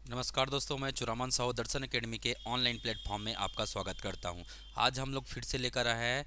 नमस्कार दोस्तों, मैं चुरामान साहू दर्शन एकेडमी के ऑनलाइन प्लेटफॉर्म में आपका स्वागत करता हूं। आज हम लोग फिर से लेकर आए हैं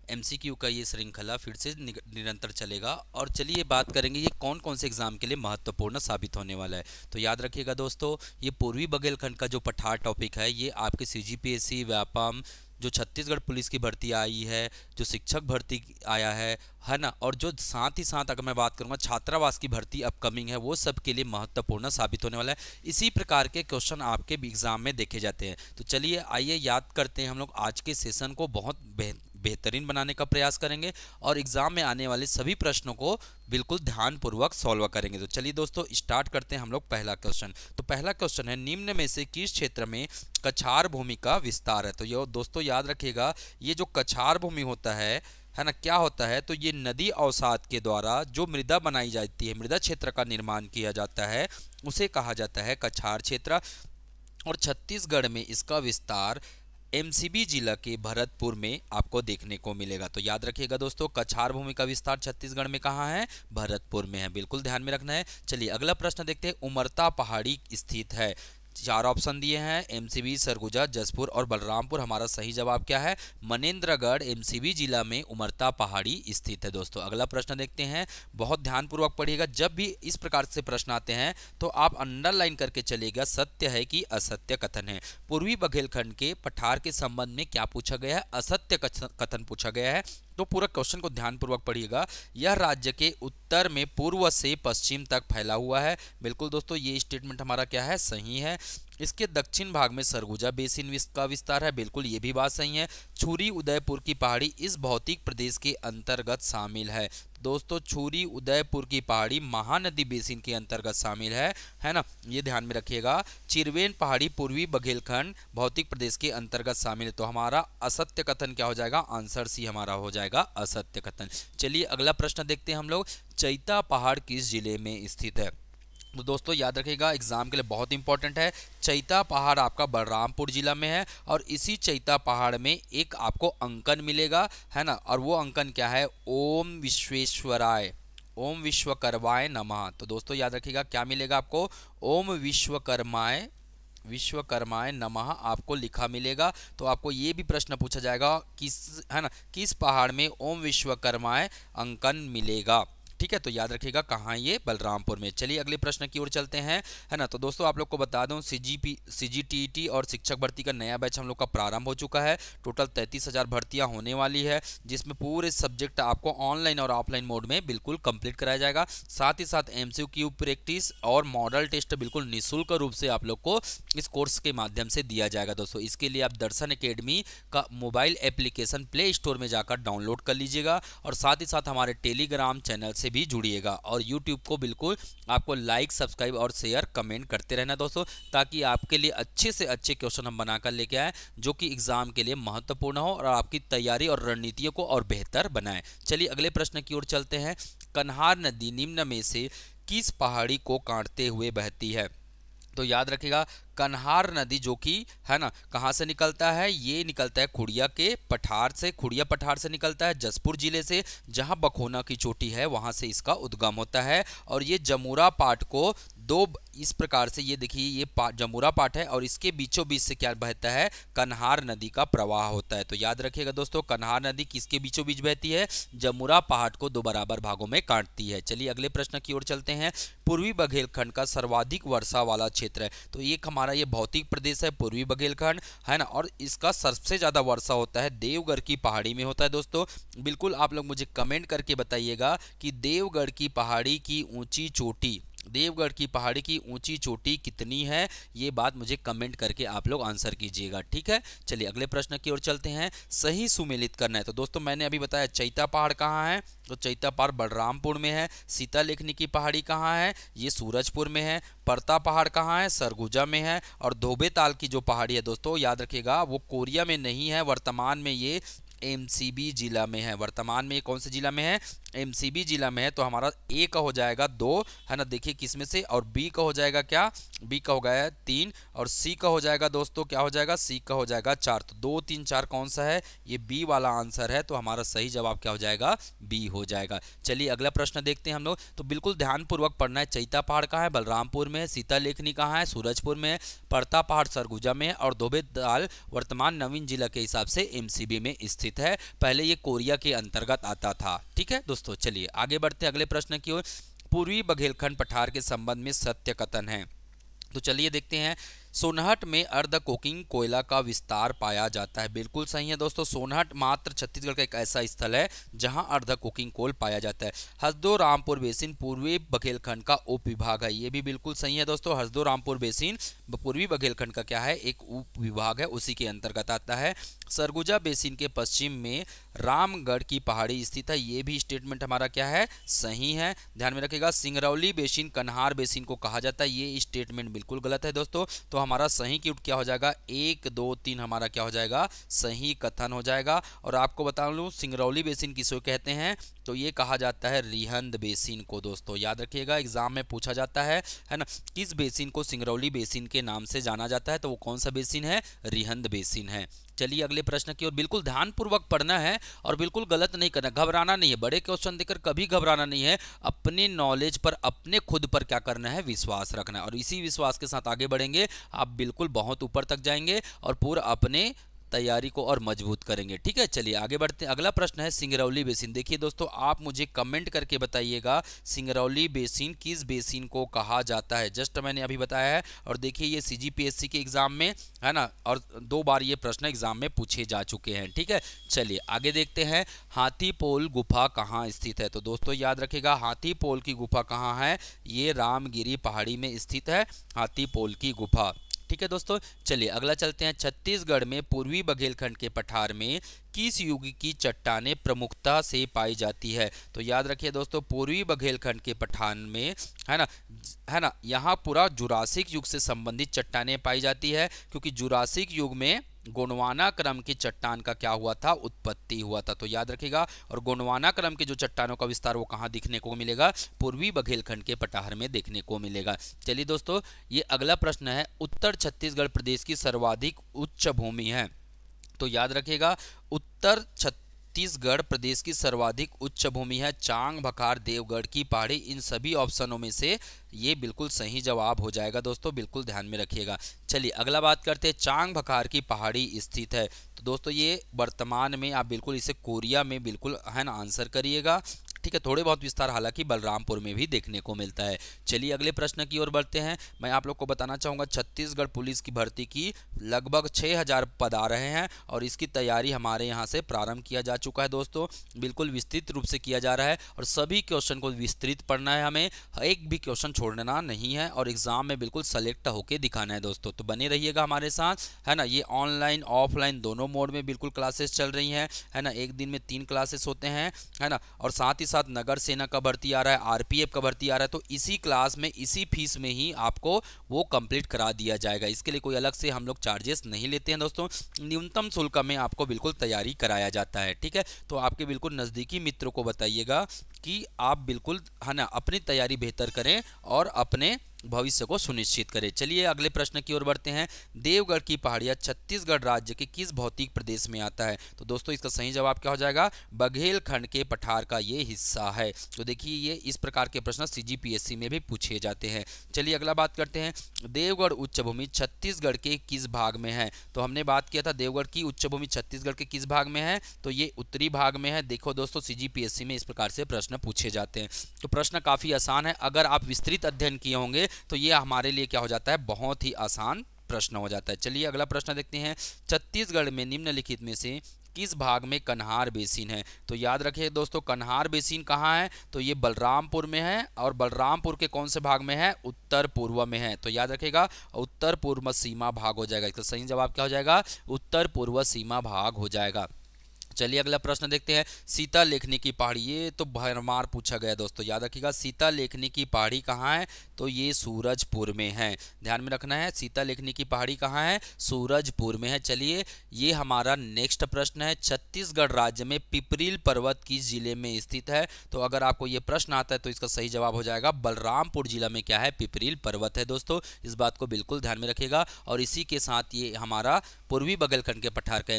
एमसीक्यू का ये श्रृंखला फिर से निरंतर चलेगा। और चलिए बात करेंगे ये कौन कौन से एग्जाम के लिए महत्वपूर्ण साबित होने वाला है। तो याद रखिएगा दोस्तों, ये पूर्वी बघेलखंड का जो पठार टॉपिक है ये आपके सीजीपीएससी व्यापम, जो छत्तीसगढ़ पुलिस की भर्ती आई है, जो शिक्षक भर्ती आया है ना, और जो साथ ही साथ अगर मैं बात करूंगा छात्रावास की भर्ती अपकमिंग है, वो सब के लिए महत्वपूर्ण साबित होने वाला है। इसी प्रकार के क्वेश्चन आपके एग्जाम में देखे जाते हैं। तो चलिए आइए याद करते हैं, हम लोग आज के सेशन को बहुत बेहतरीन बनाने का प्रयास करेंगे और एग्जाम में आने वाले सभी प्रश्नों को बिल्कुल ध्यानपूर्वक सॉल्व करेंगे। तो चलिए दोस्तों स्टार्ट करते हैं हम लोग पहला क्वेश्चन। तो पहला क्वेश्चन है, निम्न में से किस क्षेत्र में कछार भूमि का विस्तार है। तो ये दोस्तों याद रखिएगा, ये जो कछार भूमि होता है ना, क्या होता है, तो ये नदी अवसाद के द्वारा जो मृदा बनाई जाती है, मृदा क्षेत्र का निर्माण किया जाता है, उसे कहा जाता है कछार क्षेत्र। और छत्तीसगढ़ में इसका विस्तार एमसीबी जिला के भरतपुर में आपको देखने को मिलेगा। तो याद रखिएगा दोस्तों, कछार भूमि का विस्तार छत्तीसगढ़ में कहाँ है, भरतपुर में है, बिल्कुल ध्यान में रखना है। चलिए अगला प्रश्न देखते हैं, उमरता पहाड़ी स्थित है। चार ऑप्शन दिए हैं, एमसीबी, सरगुजा, जसपुर और बलरामपुर। हमारा सही जवाब क्या है, मनेन्द्रगढ़ एमसीबी जिला में उमरता पहाड़ी स्थित है। दोस्तों अगला प्रश्न देखते हैं, बहुत ध्यानपूर्वक पढ़िएगा। जब भी इस प्रकार से प्रश्न आते हैं तो आप अंडरलाइन करके चलिएगा, सत्य है कि असत्य कथन है। पूर्वी बघेलखंड के पठार के संबंध में क्या पूछा गया है, असत्य कथन पूछा गया है। तो पूरा क्वेश्चन को ध्यानपूर्वक पढ़िएगा। यह राज्य के उत्तर में पूर्व से पश्चिम तक फैला हुआ है। बिल्कुल दोस्तों, ये स्टेटमेंट हमारा क्या है, सही है। इसके दक्षिण भाग में सरगुजा बेसिन का विस्तार है, बिल्कुल ये भी बात सही है। छुरी उदयपुर की पहाड़ी इस भौतिक प्रदेश के अंतर्गत शामिल है। दोस्तों छुरी उदयपुर की पहाड़ी महानदी बेसिन के अंतर्गत शामिल है ना, ये ध्यान में रखिएगा। चिरवेन पहाड़ी पूर्वी बघेलखंड भौतिक प्रदेश के अंतर्गत शामिल है। तो हमारा असत्य कथन क्या हो जाएगा, आंसर सी हमारा हो जाएगा असत्य कथन। चलिए अगला प्रश्न देखते हैं हम लोग, चैता पहाड़ किस जिले में स्थित है। तो दोस्तों याद रखिएगा, एग्जाम के लिए बहुत इंपॉर्टेंट है। चैता पहाड़ आपका बलरामपुर जिला में है और इसी चैता पहाड़ में एक आपको अंकन मिलेगा, है ना, और वो अंकन क्या है, ओम विश्वेश्वराय, ओम विश्वकर्माय नमः। तो दोस्तों याद रखिएगा क्या मिलेगा आपको, ओम विश्वकर्माय नमः आपको लिखा मिलेगा। तो आपको ये भी प्रश्न पूछा जाएगा किस, है ना, किस पहाड़ में ओम विश्वकर्माय अंकन मिलेगा। ठीक है, तो याद रखिएगा कहाँ, ये बलरामपुर में। चलिए अगले प्रश्न की ओर चलते हैं, है ना। तो दोस्तों आप लोग को बता दूं, सीजीटीईटी और शिक्षक भर्ती का नया बैच हम लोग का प्रारंभ हो चुका है। टोटल 33,000 भर्तियां होने वाली है, जिसमें पूरे सब्जेक्ट आपको ऑनलाइन और ऑफलाइन मोड में बिल्कुल कंप्लीट कराया जाएगा। साथ ही साथ एमसीक्यू प्रैक्टिस और मॉडल टेस्ट बिल्कुल निःशुल्क रूप से आप लोग को इस कोर्स के माध्यम से दिया जाएगा। दोस्तों इसके लिए आप दर्शन एकेडमी का मोबाइल एप्लीकेशन प्ले स्टोर में जाकर डाउनलोड कर लीजिएगा और साथ ही साथ हमारे टेलीग्राम चैनल से भी जुड़िएगा और YouTube को बिल्कुल आपको लाइक, सब्सक्राइब और शेयर, कमेंट करते रहना दोस्तों, ताकि आपके लिए अच्छे से अच्छे क्वेश्चन हम बनाकर लेके आए जो कि एग्जाम के लिए महत्वपूर्ण हो और आपकी तैयारी और रणनीतियों को और बेहतर बनाए। चलिए अगले प्रश्न की ओर चलते हैं, कन्हार नदी निम्न में से किस पहाड़ी को काटते हुए बहती है। तो याद रखिएगा, कन्हार नदी जो कि है ना, कहाँ से निकलता है, ये निकलता है खुड़िया के पठार से, खुड़िया पठार से निकलता है, जसपुर जिले से, जहाँ बखोना की चोटी है वहाँ से इसका उद्गम होता है। और ये जमुरा पाट को दो इस प्रकार से, ये देखिए ये जमुरा पाट है और इसके बीचों बीच से क्या बहता है, कन्हार नदी का प्रवाह होता है। तो याद रखिएगा दोस्तों, कन्हार नदी किसके बीचों बीच बहती है, जमुरा पहाड़ को दो बराबर भागों में काटती है। चलिए अगले प्रश्न की ओर चलते हैं, पूर्वी बघेलखंड का सर्वाधिक वर्षा वाला क्षेत्र है। तो ये हमारा ये भौतिक प्रदेश है पूर्वी बघेलखंड, है ना, और इसका सबसे ज्यादा वर्षा होता है देवगढ़ की पहाड़ी में होता है। दोस्तों बिल्कुल आप लोग मुझे कमेंट करके बताइएगा कि देवगढ़ की पहाड़ी की ऊंची चोटी, देवगढ़ की पहाड़ी की ऊंची चोटी कितनी है, ये बात मुझे कमेंट करके आप लोग आंसर कीजिएगा। ठीक है, चलिए अगले प्रश्न की ओर चलते हैं, सही सुमेलित करना है। तो दोस्तों मैंने अभी बताया चैता पहाड़ कहाँ है, तो चैता पहाड़ बलरामपुर में है। सीता लेखनी की पहाड़ी कहाँ है, ये सूरजपुर में है। परता पहाड़ कहाँ है, सरगुजा में है। और धोबे ताल की जो पहाड़ी है दोस्तों याद रखिएगा, वो कोरिया में नहीं है, वर्तमान में ये एमसीबी जिला में है। वर्तमान में ये कौन से जिला में है? एमसीबी जिला में है। तो हमारा ए का हो जाएगा 2, है ना, देखिए किसमें से, और बी का हो जाएगा क्या? बी का हो गया 3, और सी का हो जाएगा दोस्तों, क्या हो जाएगा? सी का हो जाएगा 4। तो 2 3 4 कौन सा है? ये बी वाला आंसर है। तो हमारा सही जवाब क्या हो जाएगा? बी हो जाएगा। चलिए अगला प्रश्न देखते हैं हम लोग। तो बिल्कुल ध्यानपूर्वक पढ़ना है। चैता पहाड़ कहाँ है? बलरामपुर में है। सीता लेखनी कहाँ है? सूरजपुर में है। पड़ता पहाड़ सरगुजा में है। और धोबेताल वर्तमान नवीन जिला के हिसाब से एमसीबी में स्थित है। पहले ये कोरिया के अंतर्गत आता था। ठीक है दोस्तों, चलिए आगे बढ़ते हैं अगले प्रश्न की ओर। पूर्वी बघेलखंड पठार के संबंध में सत्य कथन है। तो चलिए देखते हैं। सोनहट में अर्ध कोकिंग कोयला का विस्तार पाया जाता है। बिल्कुल सही है दोस्तों। सोनहट मात्र छत्तीसगढ़ का एक ऐसा स्थल है जहां अर्ध कोकिंग कोल पाया जाता है। हसदो रामपुर बेसिन पूर्वी बघेलखंड का उप विभाग है। ये भी बिल्कुल सही है दोस्तों। हसदो रामपुर बेसिन पूर्वी बघेलखंड का क्या है? एक उप विभाग है, उसी के अंतर्गत आता है। सरगुजा बेसिन के पश्चिम में रामगढ़ की पहाड़ी स्थित है। ये भी स्टेटमेंट हमारा क्या है? सही है। ध्यान में रखिएगा। सिंगरौली बेसिन कन्हार बेसिन को कहा जाता है। ये स्टेटमेंट बिल्कुल गलत है दोस्तों। तो हमारा सही क्यूट क्या हो जाएगा? 1 2 3 हमारा क्या हो जाएगा? सही कथन हो जाएगा। और आपको बता लूं सिंगरौली बेसिन किसको कहते हैं? तो ये कहा जाता है रिहंद बेसिन को। दोस्तों याद रखिएगा, एग्जाम में पूछा जाता है ना, किस बेसिन को सिंगरौली बेसिन के नाम से जाना जाता है? तो वो कौन सा बेसिन है? रिहंद बेसिन है। चलिए अगले प्रश्न की ओर। बिल्कुल ध्यानपूर्वक पढ़ना है और बिल्कुल गलत नहीं करना, घबराना नहीं है। बड़े क्वेश्चन देकर कभी घबराना नहीं है। अपने नॉलेज पर, अपने खुद पर क्या करना है? विश्वास रखना है। और इसी विश्वास के साथ आगे बढ़ेंगे, आप बिल्कुल बहुत ऊपर तक जाएंगे और पूरा अपने तैयारी को और मजबूत करेंगे। ठीक है, चलिए आगे बढ़ते हैं। अगला प्रश्न है सिंगरौली बेसिन। देखिए दोस्तों, आप मुझे कमेंट करके बताइएगा सिंगरौली बेसिन किस बेसिन को कहा जाता है। जस्ट मैंने अभी बताया है। और देखिए ये सीजीपीएससी के एग्जाम में है ना, और 2 बार ये प्रश्न एग्जाम में पूछे जा चुके हैं। ठीक है, चलिए आगे देखते हैं। हाथीपोल गुफा कहाँ स्थित है? तो दोस्तों याद रखिएगा, हाथीपोल की गुफा कहाँ है? ये रामगिरी पहाड़ी में स्थित है हाथीपोल की गुफा। ठीक है दोस्तों, चलिए अगला चलते हैं। छत्तीसगढ़ में पूर्वी बघेलखंड के पठार में किस युग की चट्टानें प्रमुखता से पाई जाती है? तो याद रखिए दोस्तों, पूर्वी बघेलखंड के पठार में है ना, यहाँ पूरा जुरासिक युग से संबंधित चट्टानें पाई जाती है। क्योंकि जुरासिक युग में गोंडवाना क्रम की चट्टान का क्या हुआ था? उत्पत्ति हुआ था। तो याद रखिएगा। और गोंडवाना क्रम के जो चट्टानों का विस्तार वो कहाँ दिखने को मिलेगा? पूर्वी बघेलखंड के पठार में देखने को मिलेगा। चलिए दोस्तों, ये अगला प्रश्न है। उत्तर छत्तीसगढ़ प्रदेश की सर्वाधिक उच्च भूमि है। तो याद रखिएगा, उत्तर छत्तीसगढ़ प्रदेश की सर्वाधिक उच्च भूमि है चांग भखार देवगढ़ की पहाड़ी। इन सभी ऑप्शनों में से ये बिल्कुल सही जवाब हो जाएगा दोस्तों, बिल्कुल ध्यान में रखिएगा। चलिए अगला बात करते हैं। चांग भखार की पहाड़ी स्थित है। तो दोस्तों ये वर्तमान में, आप बिल्कुल इसे कोरिया में बिल्कुल है ना आंसर करिएगा। ठीक है, थोड़े बहुत विस्तार हालांकि बलरामपुर में भी देखने को मिलता है। चलिए अगले प्रश्न की ओर बढ़ते हैं। मैं आप लोग को बताना चाहूँगा, छत्तीसगढ़ पुलिस की भर्ती की लगभग 6000 पद आ रहे हैं और इसकी तैयारी हमारे यहाँ से प्रारंभ किया जा चुका है दोस्तों। बिल्कुल विस्तृत रूप से किया जा रहा है और सभी क्वेश्चन को विस्तृत पढ़ना है हमें, एक भी क्वेश्चन छोड़ना नहीं है और एग्जाम में बिल्कुल सेलेक्ट होकर दिखाना है दोस्तों। तो बने रहिएगा हमारे साथ, है ना। ये ऑनलाइन ऑफलाइन दोनों मोड में बिल्कुल क्लासेस चल रही हैं, है ना। एक दिन में 3 क्लासेस होते हैं, है ना। और साथ ही साथ नगर सेना का भर्ती आ रहा है, आरपीएफ का भर्ती आ रहा है। तो इसी क्लास में, इसी फीस में ही आपको वो कंप्लीट करा दिया जाएगा। इसके लिए कोई अलग से हम लोग चार्जेस नहीं लेते हैं दोस्तों। न्यूनतम शुल्क में आपको बिल्कुल तैयारी कराया जाता है। ठीक है, तो आपके बिल्कुल नज़दीकी मित्रों को बताइएगा कि आप बिल्कुल है ना अपनी तैयारी बेहतर करें और अपने भविष्य को सुनिश्चित करें। चलिए अगले प्रश्न की ओर बढ़ते हैं। देवगढ़ की पहाड़ियाँ छत्तीसगढ़ राज्य के किस भौतिक प्रदेश में आता है? तो दोस्तों इसका सही जवाब क्या हो जाएगा? बघेलखंड के पठार का ये हिस्सा है। तो देखिए ये इस प्रकार के प्रश्न सीजीपीएससी में भी पूछे जाते हैं। चलिए अगला बात करते हैं। देवगढ़ उच्च भूमि छत्तीसगढ़ के किस भाग में है? तो हमने बात किया था देवगढ़ की उच्च भूमि छत्तीसगढ़ के किस भाग में है? तो ये उत्तरी भाग में है। देखो दोस्तों, सीजीपीएससी में इस प्रकार से प्रश्न पूछे जाते हैं। तो प्रश्न काफ़ी आसान है, अगर आप विस्तृत अध्ययन किए होंगे तो ये हमारे लिए क्या हो जाता है? बहुत ही आसान प्रश्न हो जाता है। चलिए अगला प्रश्न देखते हैं। छत्तीसगढ़ में निम्नलिखित में से किस भाग में कन्हार बेसिन है? तो याद रखिए दोस्तों, कन्हार बेसिन कहाँ है? तो ये बलरामपुर में है और बलरामपुर के कौन से भाग में है? उत्तर पूर्व में है। तो याद रखिएगा उत्तर पूर्व सीमा भाग हो जाएगा। इसका सही जवाब क्या हो जाएगा? उत्तर पूर्व सीमा भाग हो जाएगा। चलिए अगला प्रश्न देखते हैं। सीता लेखनी की पहाड़ी, ये तो भरमार पूछा गया दोस्तों, याद रखिएगा। सीता लेखनी की पहाड़ी कहाँ है? तो ये सूरजपुर में है, ध्यान में रखना है। सीता लेखनी की पहाड़ी कहाँ है? सूरजपुर में है। चलिए ये हमारा नेक्स्ट प्रश्न है। छत्तीसगढ़ राज्य में पिपरील पर्वत किस जिले में स्थित है? तो अगर आपको ये प्रश्न आता है तो इसका सही जवाब हो जाएगा बलरामपुर जिला में क्या है? पिपरील पर्वत है दोस्तों, इस बात को बिल्कुल ध्यान में रखिएगा। और इसी के साथ ये हमारा पूर्वी बघेलखंड के पठार का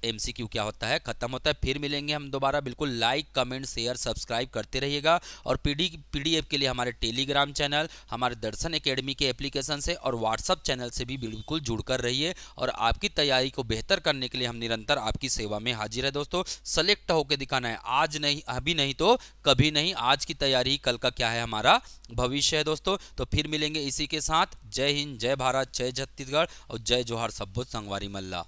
एमसीक्यू क्या होता है खत्म होता है। फिर मिलेंगे हम दोबारा। बिल्कुल लाइक कमेंट शेयर सब्सक्राइब करते रहिएगा। और पीडीएफ के लिए हमारे टेलीग्राम चैनल, हमारे दर्शन एकेडमी के एप्लीकेशन से और व्हाट्सअप चैनल से भी बिल्कुल जुड़कर रहिए। और आपकी तैयारी को बेहतर करने के लिए हम निरंतर आपकी सेवा में हाजिर है दोस्तों। सेलेक्ट होकर दिखाना है, आज नहीं, अभी नहीं तो कभी नहीं। आज की तैयारी कल का क्या है? हमारा भविष्य है दोस्तों। तो फिर मिलेंगे इसी के साथ। जय हिंद, जय भारत, जय छत्तीसगढ़ और जय जोहार सब्बो संगवारी मल्ला।